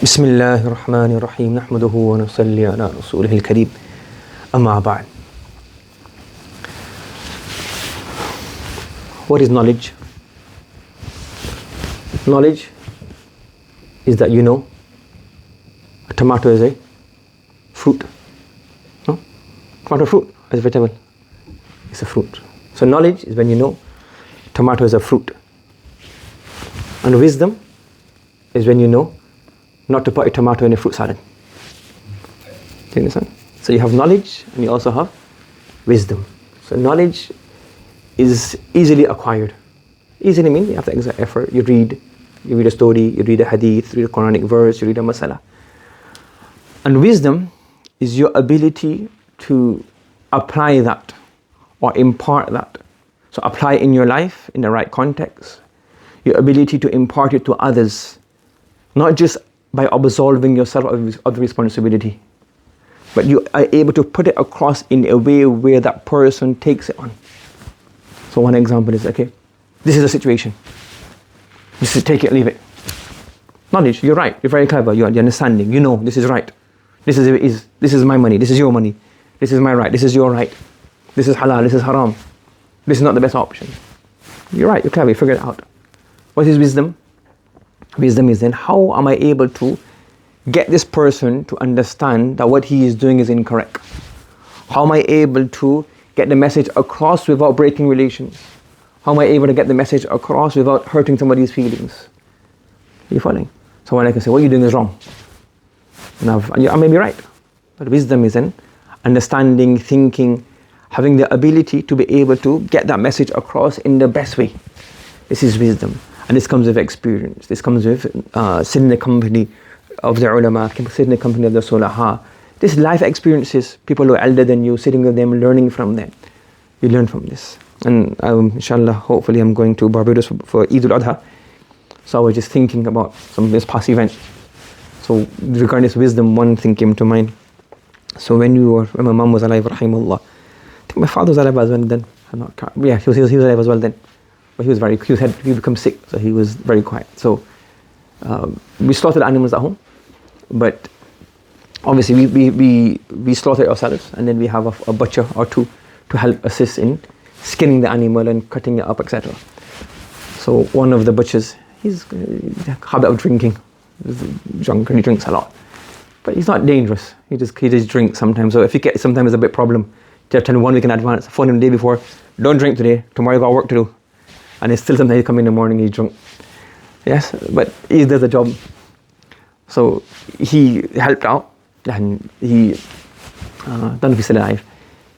بسم الله الرحمن الرحيم نحمده ونصلي على رسوله الكريم أما بعد. What is knowledge? Knowledge is that you know a tomato is a fruit. No? Tomato fruit is a vegetable. It's a fruit. So knowledge is when you know tomato is a fruit. And wisdom is when you know not to put a tomato in a fruit salad. Do you understand? So you have knowledge and you also have wisdom. So knowledge is easily acquired. Easily means you have to exert effort. You read a story, you read a hadith, you read a Quranic verse, you read a masala. And wisdom is your ability to apply that or impart that. So apply it in your life in the right context. Your ability to impart it to others, not just by absolving yourself of the responsibility, but you are able to put it across in a way where that person takes it on. So one example is, okay, this is a situation. This is take it, leave it. Knowledge, you're right, you're very clever, you're understanding, you know this is right. This is my money, this is your money. This is my right, this is your right. This is halal, this is haram. This is not the best option. You're right, you're clever, you figured it out. What is wisdom? Wisdom is then, how am I able to get this person to understand that what he is doing is incorrect? How am I able to get the message across without breaking relations? How am I able to get the message across without hurting somebody's feelings? Are you following? So when I can say, what you're doing is wrong. Now, I may be right. But wisdom is then understanding, thinking, having the ability to be able to get that message across in the best way. This is wisdom. And this comes with experience. This comes with sitting in the company of the ulama, sitting in the company of the sulaha. This life experiences, people who are elder than you, sitting with them, learning from them. You learn from this. And inshallah, hopefully I'm going to Barbados for Eid al-Adha. So I was just thinking about some of this past events. So regarding this wisdom, one thing came to mind. So when my mum was alive, rahimahullah, I think my father was alive as well then. Yeah, he was alive as well then. But he become sick, so he was very quiet. So we slaughtered animals at home, but obviously we slaughter it ourselves, and then we have a butcher or two to help assist in skinning the animal and cutting it up, etc. So one of the butchers, he's a habit of drinking. He's drunk and he drinks a lot, but he's not dangerous. He just drinks sometimes. So if you get sometimes it's a bit problem, you tell him 1 week in advance, phone him the day before, don't drink today. Tomorrow you got work to do. And it's still sometimes he come in the morning, he's drunk. Yes, but he does the job. So he helped out and he, don't know if he's still alive.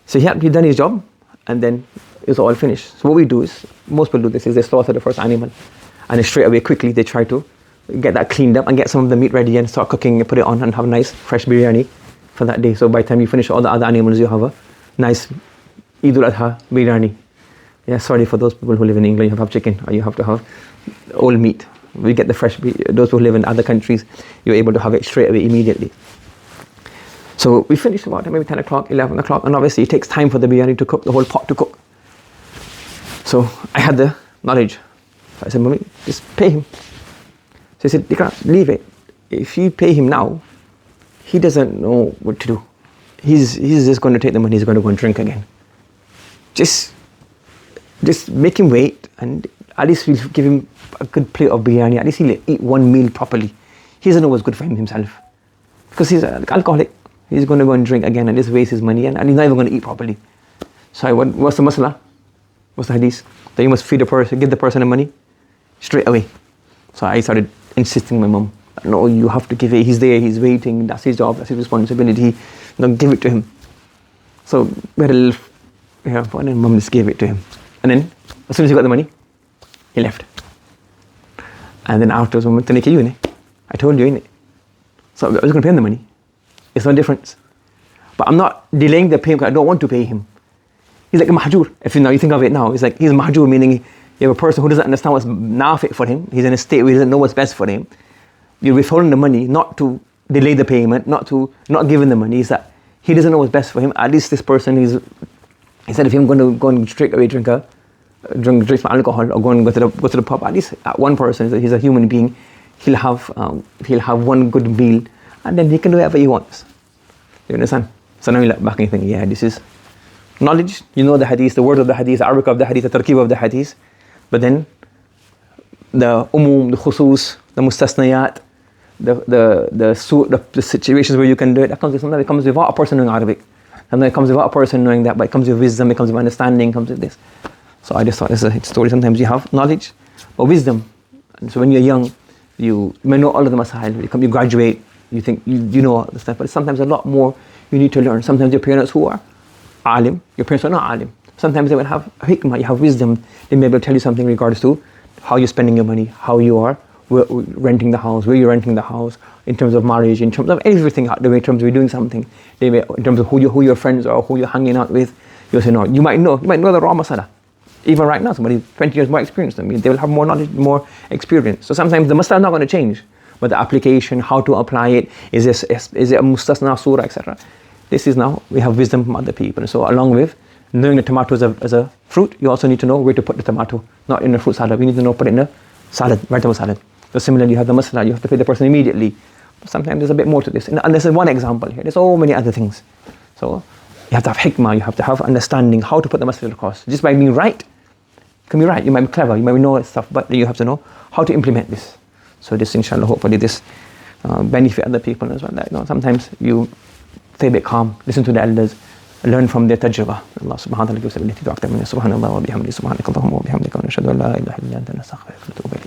So he done his job and then it was all finished. So what we do is, most people do this, is they slaughter the first animal and then straight away quickly they try to get that cleaned up and get some of the meat ready and start cooking and put it on and have a nice fresh biryani for that day. So by the time you finish all the other animals, you have a nice Eid al-Adha biryani. Yeah, sorry for those people who live in England, you have chicken or you have to have old meat. We get the fresh meat. Those who live in other countries, you're able to have it straight away immediately. So we finished about maybe 10 o'clock, 11 o'clock, and obviously it takes time for the biryani to cook, the whole pot to cook. So I had the knowledge. So I said, Mummy, just pay him. So he said, you can't leave it. If you pay him now, he doesn't know what to do. He's just going to take the money, he's going to go and drink again. Just make him wait, and at least we'll give him a good plate of biryani. At least he'll eat one meal properly. He doesn't know what's good for him himself. Because he's an alcoholic. He's going to go and drink again and just waste his money, and he's not even going to eat properly. So what's the masala? What's the hadith? That you must feed the person, give the person the money straight away. So I started insisting my mum, no, you have to give it. He's there, he's waiting, that's his job, that's his responsibility. No, give it to him. So we had a little, and then mum just gave it to him. And then, as soon as he got the money, he left. And then afterwards, I went to you, innit? I told you, innit? So I was going to pay him the money. It's no difference. But I'm not delaying the payment because I don't want to pay him. He's like a mahjur. If you think of it now, it's like he's mahjur, meaning you have a person who doesn't understand what's nafi for him. He's in a state where he doesn't know what's best for him. You're withholding the money, not to delay the payment, not give him the money. It's that he doesn't know what's best for him. At least this person is, instead of him going to go and straight away drink some alcohol or go to the pub, at least that one person, he's a human being, he'll have one good meal, and then he can do whatever he wants. You understand? So now you look back and you think, yeah, this is knowledge. You know the hadith, the word of the hadith, the Arabic of the hadith, the tarkib of the hadith. But then the umum, the khusus, the mustasnayat, the situations where you can do it, sometimes it comes without a person knowing Arabic. Sometimes it comes without a person knowing that, but it comes with wisdom, it comes with understanding, it comes with this. So I just thought this is a story. Sometimes you have knowledge or wisdom. And so when you're young, you may know all of the masail. You graduate, you think you know all the stuff, but sometimes a lot more you need to learn. Sometimes your parents who are alim, your parents are not alim. Sometimes they will have hikmah, you have wisdom. They may be able to tell you something in regards to how you're spending your money, how you are renting the house, where you're renting the house, in terms of marriage, in terms of everything, the way in terms of you're doing something. They may, in terms of who your friends are, who you're hanging out with. You'll say, no, you might know the raw masala. Even right now, somebody 20 years more experienced than me, they will have more knowledge, more experience. So sometimes the masala is not going to change, but the application, how to apply it, is it a mustasna surah, etc. This is now, we have wisdom from other people. And so along with knowing the tomato as a fruit, you also need to know where to put the tomato, not in a fruit salad. We need to know put it in a salad, vegetable salad. So similarly, you have the masala, you have to pay the person immediately. But sometimes there's a bit more to this. And this is one example here. There's so many other things. So you have to have hikmah, you have to have understanding how to put the masala across. Just by being right, you can be right, you might be clever, you might know stuff, but you have to know how to implement this. So this, inshallah, hopefully this benefit other people as well. That, sometimes you stay a bit calm, listen to the elders, learn from their tajribah. Allah subhanahu wa ta'ala gives ability to act. Subhanallah wa bihamdi, subhanakallahumma wa bihamdika, wa nashhadu an la ilaha illa anta, nastaghfiruka wa natubu ilayk.